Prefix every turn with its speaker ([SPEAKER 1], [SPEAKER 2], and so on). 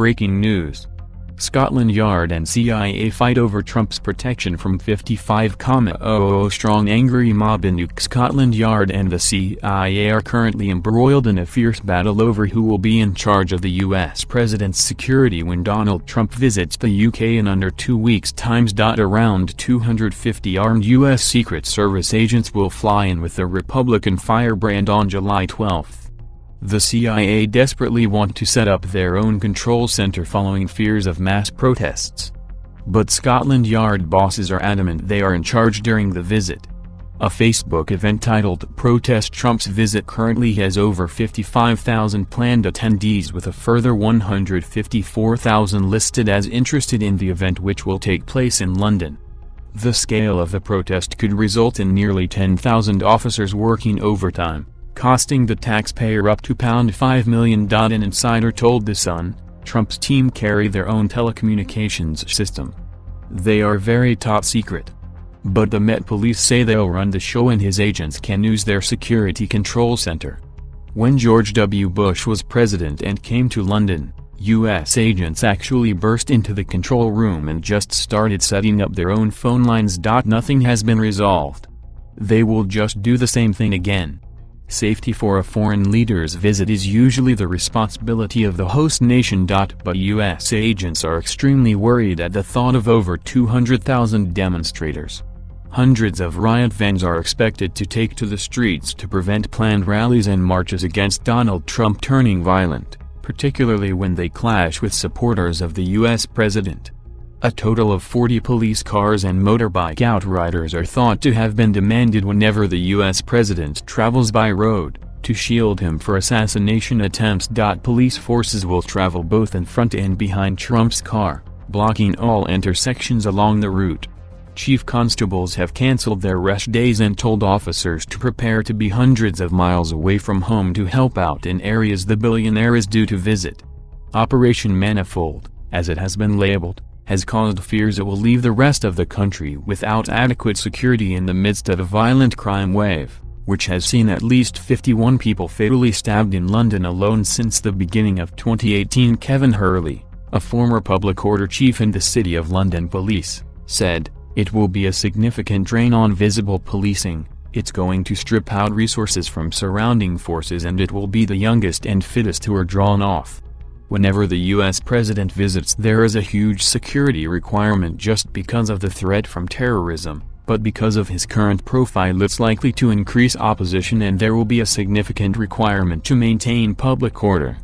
[SPEAKER 1] breaking news. Scotland Yard and CIA fight over Trump's protection from 55,000-strong angry mob in UK. Scotland Yard and the CIA are currently embroiled in a fierce battle over who will be in charge of the US president's security when Donald Trump visits the UK in under 2 weeks' time. Around 250 armed US Secret Service agents will fly in with the Republican firebrand on July 12. The CIA desperately want to set up their own control center following fears of mass protests. But Scotland Yard bosses are adamant they are in charge during the visit. A Facebook event titled "Protest Trump's Visit" currently has over 55,000 planned attendees, with a further 154,000 listed as interested in the event, which will take place in London. The scale of the protest could result in nearly 10,000 officers working overtime, costing the taxpayer up to £5 million. An insider told The Sun, Trump's team carry their own telecommunications system. They are very top secret. But the Met Police say they'll run the show and his agents can use their security control center. When George W. Bush was president and came to London, U.S. agents actually burst into the control room and just started setting up their own phone lines. Nothing has been resolved. They will just do the same thing again. Safety for a foreign leader's visit is usually the responsibility of the host nation. But U.S. agents are extremely worried at the thought of over 200,000 demonstrators. Hundreds of riot vans are expected to take to the streets to prevent planned rallies and marches against Donald Trump turning violent, particularly when they clash with supporters of the U.S. president. A total of 40 police cars and motorbike outriders are thought to have been demanded whenever the U.S. president travels by road, to shield him for assassination attempts. Police forces will travel both in front and behind Trump's car, blocking all intersections along the route. Chief constables have canceled their rest days and told officers to prepare to be hundreds of miles away from home to help out in areas the billionaire is due to visit. Operation Manifold, as it has been labeled, has caused fears it will leave the rest of the country without adequate security in the midst of a violent crime wave, which has seen at least 51 people fatally stabbed in London alone since the beginning of 2018. Kevin Hurley, a former public order chief in the City of London Police, said, "It will be a significant drain on visible policing, it's going to strip out resources from surrounding forces, and it will be the youngest and fittest who are drawn off." Whenever the U.S. president visits, there is a huge security requirement just because of the threat from terrorism, but because of his current profile it's likely to increase opposition, and there will be a significant requirement to maintain public order.